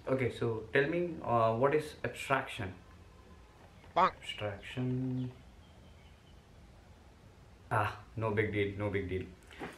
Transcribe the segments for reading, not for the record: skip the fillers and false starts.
Okay, so tell me, what is abstraction? Abstraction. No big deal, no big deal.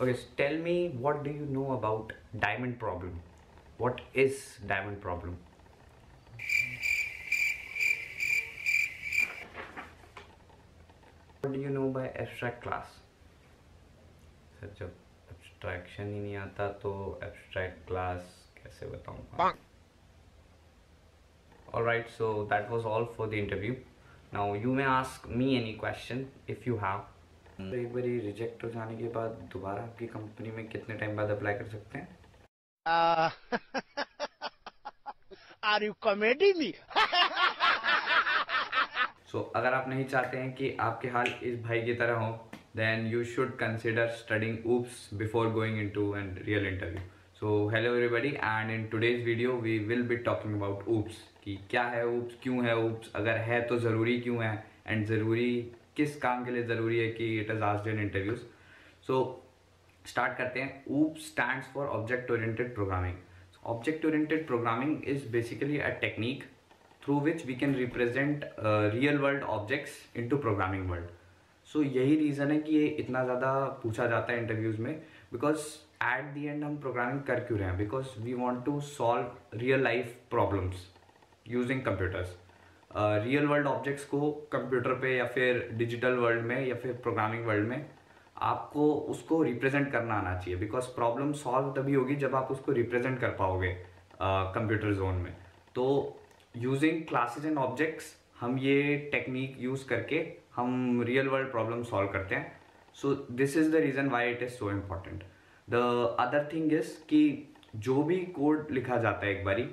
Okay, so tell me, what do you know about diamond problem? What is diamond problem? What do you know by abstract class? Sir जब abstraction ही नहीं आता तो abstract class कैसे बताऊंगा? Alright, so that was all for the interview. Now you may ask me any question if you have. तो एक बार reject हो जाने के बाद दोबारा आपकी कंपनी में कितने टाइम बाद अप्लाई कर सकते हैं? Are you comedy me? So अगर आप नहीं चाहते हैं कि आपके हाल इस भाई की तरह हो, then you should consider studying OOPS before going into a real interview. So hello everybody, and in today's video we will be talking about OOPS कि क्या है OOPS, क्यों है OOPS, अगर है तो ज़रूरी क्यों है, एंड ज़रूरी किस काम के लिए ज़रूरी है कि it is asked in interviews. So start करते हैं. OOPS stands for Object Oriented Programming. So Object Oriented Programming is basically a technique through which we can represent real world objects into programming world. सो यही reason है कि ये इतना ज़्यादा पूछा जाता है इंटरव्यूज़ में, बिकॉज एट दी एंड हम प्रोग्रामिंग कर क्यों रहे हैं? Because we want to solve real life problems using computers. Real world objects को कंप्यूटर पे या फिर डिजिटल वर्ल्ड में या फिर प्रोग्रामिंग वर्ल्ड में आपको उसको रिप्रेजेंट करना आना चाहिए, बिकॉज प्रॉब्लम सॉल्व तभी होगी जब आप उसको रिप्रेजेंट कर पाओगे कंप्यूटर जोन में. तो यूजिंग क्लासेस एंड ऑब्जेक्ट्स हम ये टेक्निक यूज करके हम रियल वर्ल्ड प्रॉब्लम सॉल्व करते हैं. So this is the reason why it is so important. The other thing is कि जो भी कोड लिखा जाता है एक बारी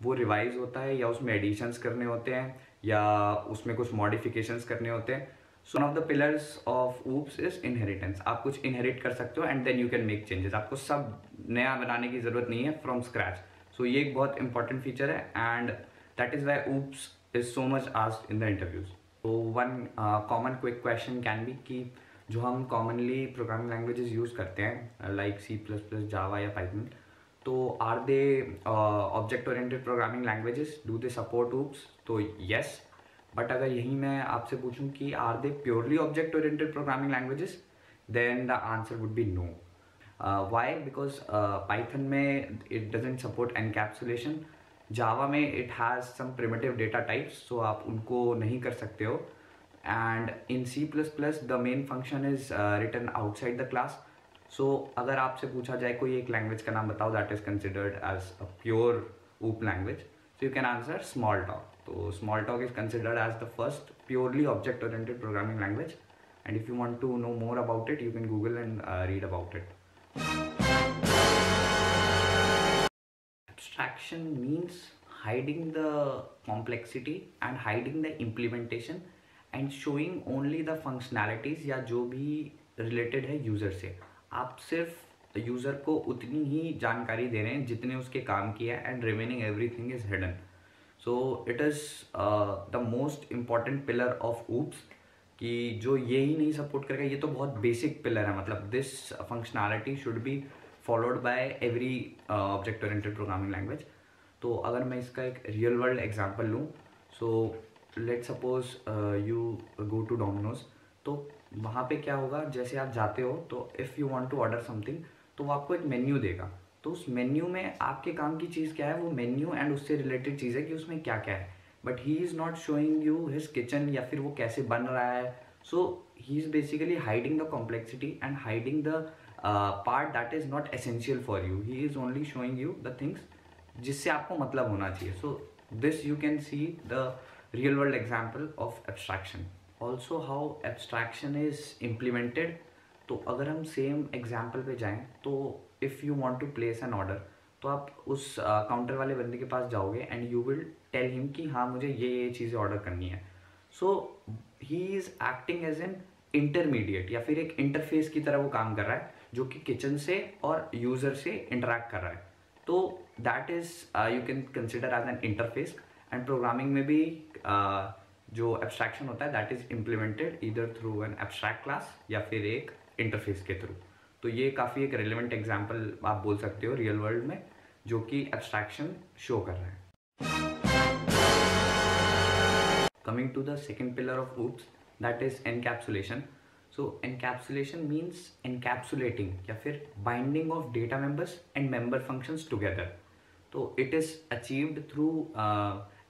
वो रिवाइज होता है, या उसमें एडिशंस करने होते हैं, या उसमें कुछ मॉडिफिकेशंस करने होते हैं. So one of the pillars of OOPS is inheritance. आप कुछ इनहेरिट कर सकते हो and then you can make changes. आपको सब नया बनाने की जरूरत नहीं है फ्रॉम स्क्रैच. सो ये एक बहुत इंपॉर्टेंट फीचर है, and that is why OOPS is so much asked in the interviews. So one common quick question can be कि जो हम commonly programming languages use करते हैं like C++, Java या Python, तो are they object oriented programming languages? Do they support OOPS? तो yes. but अगर यही मैं आपसे पूछूं कि are they purely object oriented programming languages, then the answer would be no. Why? Because Python में it doesn't support encapsulation. Java में it has some primitive data types, so आप उनको नहीं कर सकते हो. And in C++ the main function is written outside the class. So अगर आपसे पूछा जाए कोई एक लैंग्वेज का नाम बताओ that is considered as a pure OOP language, so you can answer small talk. तो small talk is considered as the first purely object oriented programming language. And if you want to know more about it, you can Google and read about it. Abstraction means hiding the complexity and hiding the implementation and showing only the functionalities या जो भी related है user से. आप सिर्फ user को उतनी ही जानकारी दे रहे हैं जितने उसके काम की है, and remaining everything is hidden. So it is the most important pillar of OOPS कि जो ये ही नहीं सपोर्ट करेगा. ये तो बहुत बेसिक पिलर है, मतलब this functionality should be followed by every object oriented programming language. तो अगर मैं इसका एक रियल वर्ल्ड एग्जांपल लूँ, so let suppose you go to Domino's. तो वहाँ पे क्या होगा, जैसे आप जाते हो तो if you want to order something तो वो आपको एक मेन्यू देगा. तो उस मेन्यू में आपके काम की चीज़ क्या है, वो मेन्यू एंड उससे रिलेटेड चीज़ है कि उसमें क्या क्या है. But he is not showing you his kitchen या फिर वो कैसे बन रहा है. So he is basically hiding the complexity and hiding the part that is not essential for you. He is only showing you the things जिससे आपको मतलब होना चाहिए. So this you can see the real world example of abstraction. Also how abstraction is implemented. तो अगर हम same example पे जाएं, तो if you want to place an order, तो आप उस काउंटर वाले बंदे के पास जाओगे and you will tell him कि हाँ मुझे ये चीज़ें ऑर्डर करनी है. So he is acting as an intermediate या फिर एक इंटरफेस की तरह वो काम कर रहा है, जो कि किचन से और यूज़र से इंटरैक्ट कर रहा है. तो that is you can consider as an interface. And programming में भी जो एब्स्ट्रैक्शन होता है that is implemented either through an abstract class या फिर एक इंटरफेस के थ्रू. तो ये काफ़ी एक रेलिवेंट एग्जाम्पल आप बोल सकते हो रियल वर्ल्ड में, जो कि एब्स्ट्रैक्शन शो कर रहा है. Coming to the second pillar of OOPS, that is encapsulation. So encapsulation means encapsulating या फिर binding of data members and member functions together. तो it is achieved through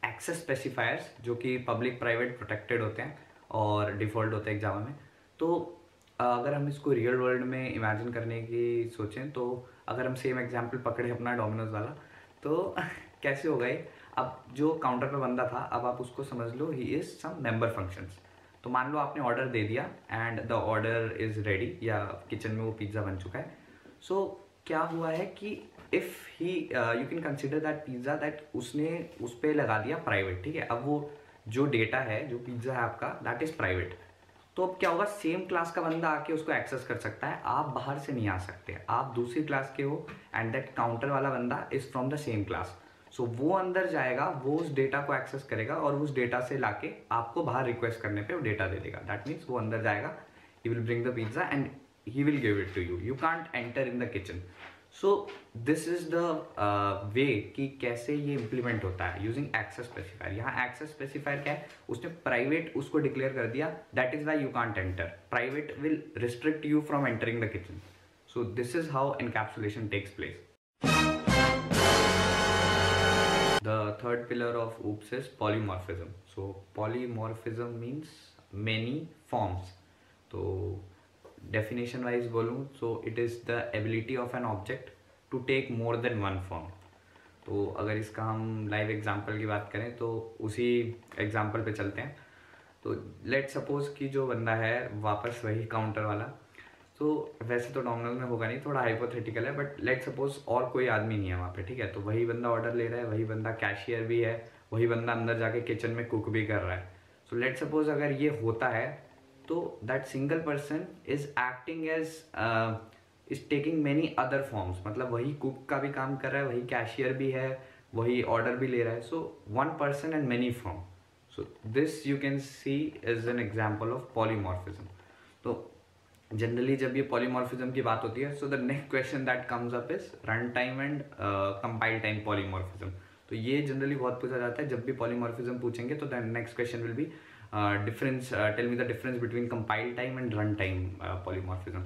access specifiers जो कि public private protected होते हैं और default होते हैं जावा में. तो अगर हम इसको रियल वर्ल्ड में इमेजिन करने की सोचें तो अगर हम सेम एग्जांपल पकड़े अपना डोमिनोज वाला तो कैसे होगा ये. अब जो काउंटर पे बंदा था अब आप उसको समझ लो he is some member functions. तो मान लो आपने ऑर्डर दे दिया and the order is ready या किचन में वो पिज्ज़ा बन चुका है. सो क्या हुआ है कि if he you can consider that pizza that उसने उस पर लगा दिया प्राइवेट. ठीक है, अब वो जो डेटा है जो पिज्ज़ा है आपका दैट इज़ प्राइवेट. तो अब क्या होगा, सेम क्लास का बंदा आके उसको एक्सेस कर सकता है, आप बाहर से नहीं आ सकते, आप दूसरी क्लास के हो एंड दैट काउंटर वाला बंदा is from the same class. सो वो अंदर जाएगा, वो उस डेटा को एक्सेस करेगा और उस डेटा से लाके आपको बाहर रिक्वेस्ट करने पे वो डेटा दे देगा. दैट मीन्स वो अंदर जाएगा, he will bring the pizza and he will give it to you. You can't enter in the kitchen. So this is the way कि कैसे ये इम्प्लीमेंट होता है यूजिंग एक्सेस स्पेसिफायर. यहाँ एक्सेस स्पेसिफायर क्या है, उसने प्राइवेट उसको डिक्लेयर कर दिया, that is why you can't enter. Private will restrict you from entering the kitchen. So this is how encapsulation takes place. The third pillar of OOPS is polymorphism. So polymorphism means many forms. तो definition wise बोलूँ so it is the ability of an object to take more than one form. तो अगर इसका हम live example की बात करें तो उसी एग्जांपल पे चलते हैं. तो लेट सपोज कि जो बंदा है वापस वही काउंटर वाला. तो वैसे तो डोमिनोज में होगा नहीं, थोड़ा हाइपोथेटिकल है, बट लेट सपोज और कोई आदमी नहीं है वहाँ पे. ठीक है, तो वही बंदा ऑर्डर ले रहा है, वही बंदा कैशियर भी है, वही बंदा अंदर जाके किचन में कुक भी कर रहा है. सो लेट सपोज अगर ये होता है तो that single person is acting as is taking many other forms. मतलब वही कुक का भी काम कर रहा है, वही कैशियर भी है, वही ऑर्डर भी ले रहा है. So one person and many form. So this you can C is an example of polymorphism. तो जनरली जब ये पॉलीमॉर्फिज्म की बात होती है so the next question that comes up is run time and compile time polymorphism. तो ये generally बहुत पूछा जाता है. जब भी पॉलीमॉर्फिज्म पूछेंगे तो the next question will be difference, tell me the difference between compile time and run time polymorphism.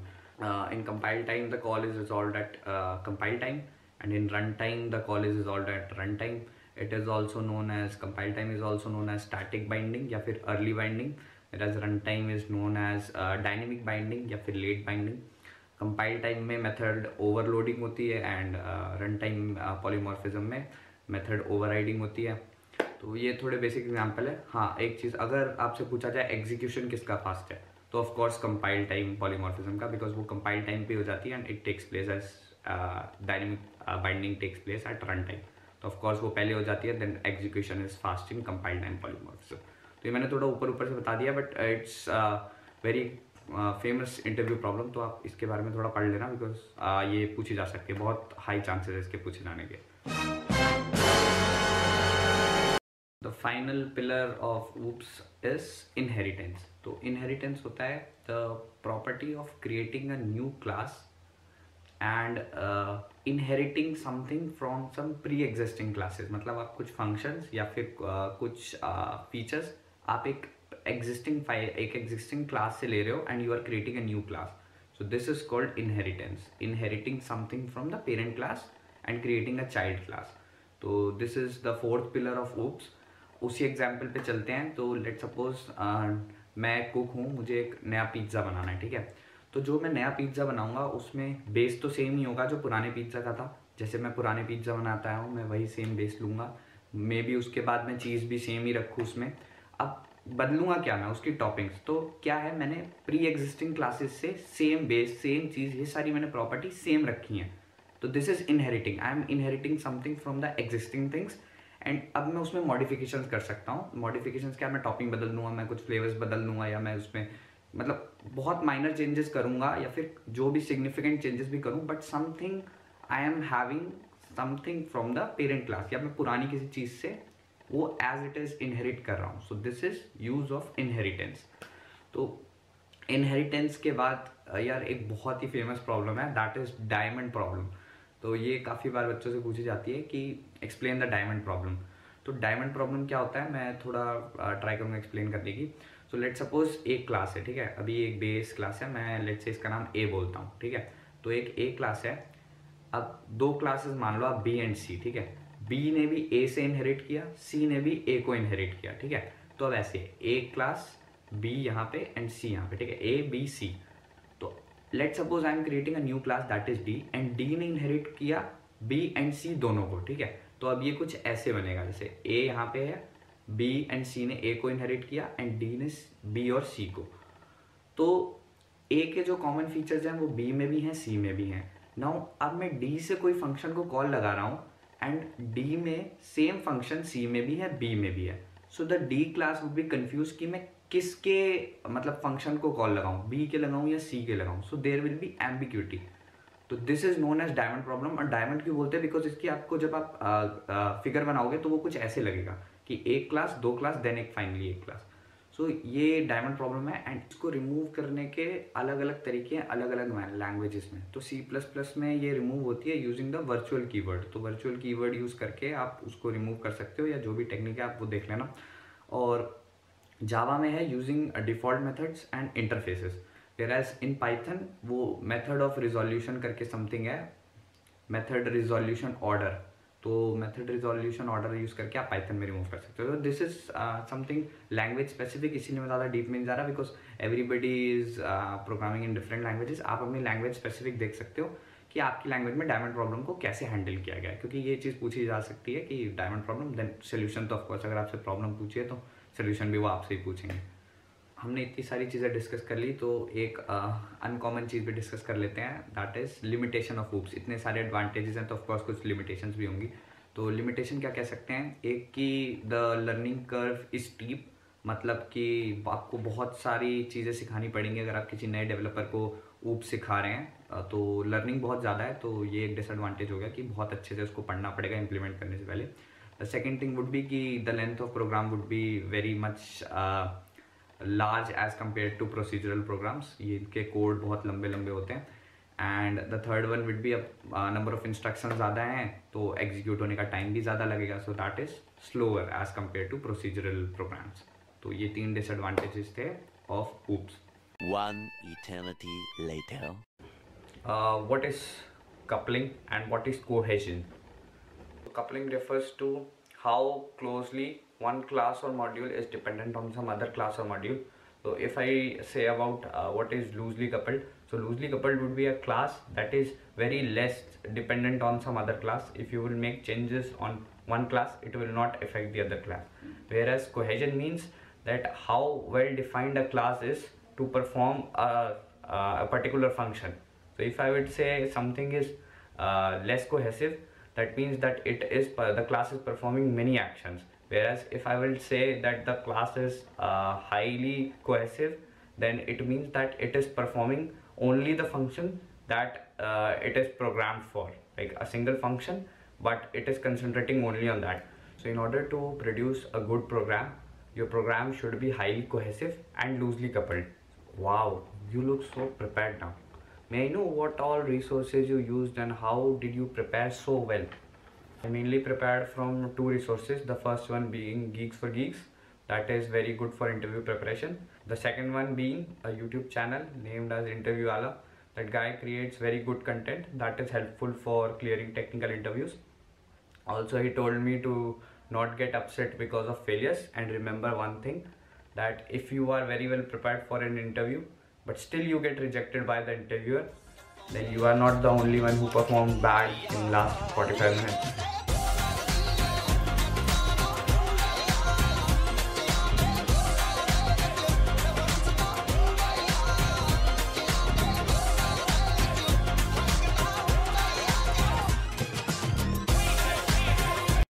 In compile time the call is resolved at compile time and in runtime the call is resolved at runtime. It is also known as compile time is also known as static binding या फिर early binding, whereas runtime is known as dynamic binding या फिर late binding. compile time में method overloading होती है and runtime polymorphism में method overriding होती है. तो ये थोड़े बेसिक एग्जांपल है. हाँ, एक चीज़ अगर आपसे पूछा जाए एग्जीक्यूशन किसका फास्ट है तो of course compile time polymorphism का, बिकॉज वो कंपाइल टाइम पे हो जाती है and it takes place as dynamic binding takes place at run time. तो ऑफ कोर्स वो पहले हो जाती है, then execution is fast in compile time polymorphism. तो ये मैंने थोड़ा ऊपर से बता दिया, but it's very famous interview problem. तो आप इसके बारे में थोड़ा पढ़ लेना, बिकॉज ये पूछी जा सकती है, बहुत हाई चांसेस है इसके पूछे जाने के. The final pillar of OOPS is inheritance. तो इनहेरिटेंस होता है the property of creating a new class and inheriting something from some pre existing classes. मतलब आप कुछ फंक्शंस या फिर कुछ फीचर्स आप एक एग्जिस्टिंग क्लास से ले रहे हो and you are creating a new class. So this is called inheritance, inheriting something from the parent class and creating a child class. तो this is the fourth pillar of OOPS. उसी example पे चलते हैं. तो let suppose मैं cook हूँ, मुझे एक नया पिज्ज़ा बनाना है. ठीक है, तो जो मैं नया पिज्ज़ा बनाऊंगा उसमें बेस तो सेम ही होगा जो पुराने पिज्ज़ा का था. जैसे मैं पुराने पिज्ज़ा बनाता हूँ मैं वही सेम बेस लूँगा, मे बी उसके बाद मैं चीज़ भी सेम ही रखूँ उसमें. अब बदलूँगा क्या मैं उसकी टॉपिंग्स. तो क्या है, मैंने प्री एग्जिस्टिंग क्लासेस से सेम बेस सेम चीज़ ये सारी मैंने प्रॉपर्टी सेम रखी हैं. तो this is inheriting, I am inheriting something from the existing things and अब मैं उसमें मॉडिफिकेशंस कर सकता हूँ. मॉडिफिकेशंस क्या, मैं टॉपिंग बदल दूंगा, मैं कुछ फ्लेवर्स बदल दूंगा, या मैं उसमें मतलब बहुत माइनर चेंजेस करूंगा, या फिर जो भी सिग्निफिकेंट चेंजेस भी करूँ, but something I am having something from the parent class, या मैं पुरानी किसी चीज़ से वो एज इट इज़ इनहेरिट कर रहा हूँ. सो this is use of inheritance. तो इनहेरिटेंस के बाद यार एक बहुत ही फेमस प्रॉब्लम है, दैट इज डायमंड प्रॉब्लम. तो ये काफ़ी बार बच्चों से पूछी जाती है कि एक्सप्लेन द डायमंड प्रॉब्लम. तो डायमंड प्रॉब्लम क्या होता है, मैं थोड़ा ट्राई करूँगा एक्सप्लेन करने की। सो लेट सपोज एक क्लास है, ठीक है, अभी एक बेस क्लास है, मैं लेट से इसका नाम ए बोलता हूँ, ठीक है। तो एक ए क्लास है, अब दो क्लासेस मान लो आप बी एंड सी, ठीक है। बी ने भी ए से इनहेरिट किया, सी ने भी ए को इनहेरिट किया, ठीक है। तो अब ऐसे ए क्लास, बी यहाँ पे एंड सी यहाँ पे, ठीक है, ए बी सी। तो let suppose I am creating a new class that is D, and D ने इनहेरिट किया बी एंड सी दोनों को, ठीक है। तो अब ये कुछ ऐसे बनेगा, जैसे ए यहाँ पे है, बी एंड सी ने ए को इनहेरिट किया एंड डी ने बी और सी को। तो ए के जो कॉमन फीचर्स हैं वो बी में भी हैं, सी में भी हैं। नाउ अब मैं डी से कोई फंक्शन को कॉल लगा रहा हूँ एंड डी में सेम फंक्शन सी में भी है, बी में भी है। So the D class would be confuse कि मैं किसके मतलब फंक्शन को कॉल लगाऊं, बी के लगाऊं या सी के लगाऊं। So there will be ambiguity. तो this is known as diamond problem. और डायमंड क्यों बोलते हैं, बिकॉज इसकी आपको जब आप फिगर बनाओगे तो वो कुछ ऐसे लगेगा कि एक क्लास, दो क्लास, देन एक फाइनली एक क्लास। सो ये डायमंड प्रॉब्लम है एंड इसको रिमूव करने के अलग अलग तरीके हैं अलग अलग लैंग्वेजेस में। तो C++ में ये रिमूव होती है यूजिंग द वर्चुअल कीवर्ड। तो वर्चुअल कीवर्ड यूज़ करके आप उसको रिमूव कर सकते हो, या जो भी टेक्निक है आप वो देख लेना। और जावा में है using default methods and interfaces, whereas in Python वो मेथड ऑफ रिजोल्यूशन करके समथिंग है, मेथड रिजोल्यूशन ऑर्डर। तो मेथड रिजोल्यूशन ऑर्डर यूज़ करके आप पाइथन में रिमूव कर सकते हो। तो this is something language specific, इसीलिए मैं ज़्यादा डीप में नहीं जा रहा, because everybody is programming in different languages. आप अपनी लैंग्वेज स्पेसिफिक देख सकते हो कि आपकी लैंग्वेज में डायमंड प्रॉब्लम को कैसे हैंडल किया गया है, क्योंकि ये चीज़ पूछी जा सकती है कि डायमंड प्रॉब्लम, देन सोल्यूशन तो ऑफकोर्स अगर आपसे प्रॉब्लम पूछिए तो सोल्यूशन भी वो आपसे ही पूछेंगे। हमने इतनी सारी चीज़ें डिस्कस कर ली, तो एक अनकॉमन चीज़ भी डिस्कस कर लेते हैं, that is limitation of hoops. इतने सारे एडवांटेजेस हैं तो ऑफकोर्स कुछ लिमिटेशंस भी होंगी। तो लिमिटेशन क्या कह सकते हैं, एक कि the learning curve is steep, मतलब कि आपको बहुत सारी चीज़ें सिखानी पड़ेंगी अगर आप किसी नए डेवलपर को ऊप सिखा रहे हैं, तो लर्निंग बहुत ज़्यादा है। तो ये एक डिसएडवांटेज हो गया कि बहुत अच्छे से उसको पढ़ना पड़ेगा इम्प्लीमेंट करने से पहले। The second thing would be कि the length of program would be very much large as compare to procedural programs. ये इनके कोड बहुत लंबे लंबे होते हैं। And the third one would be number of instruction ज़्यादा हैं तो एग्जीक्यूट होने का टाइम भी ज़्यादा लगेगा, so that is slower as compare to procedural programs. तो ये तीन डिसएडवांटेजेस थे of OOPS. One eternity later. What is coupling and what is cohesion? Coupling refers to how closely one class or module is dependent on some other class or module. So if I say about what is loosely coupled, so loosely coupled would be a class that is very less dependent on some other class. If you will make changes on one class, it will not affect the other class. Whereas cohesion means that how well defined a class is to perform a particular function. So if I would say something is less cohesive, that means that the class is performing many actions. Whereas if I will say that the class is highly cohesive, then it means that it is performing only the function that it is programmed for, like a single function, but it is concentrating only on that. So in order to produce a good program, your program should be highly cohesive and loosely coupled. Wow, you look so prepared now. May I know what all resources you used and how did you prepare so well? I mainly prepared from two resources. The first one being Geeks for Geeks, that is very good for interview preparation. The second one being a YouTube channel named as Interviewala. That guy creates very good content that is helpful for clearing technical interviews. Also, he told me to not get upset because of failures, and remember one thing, that if you are very well prepared for an interview but still you get rejected by the interviewer, then you are not the only one who performed bad in last 45 minutes.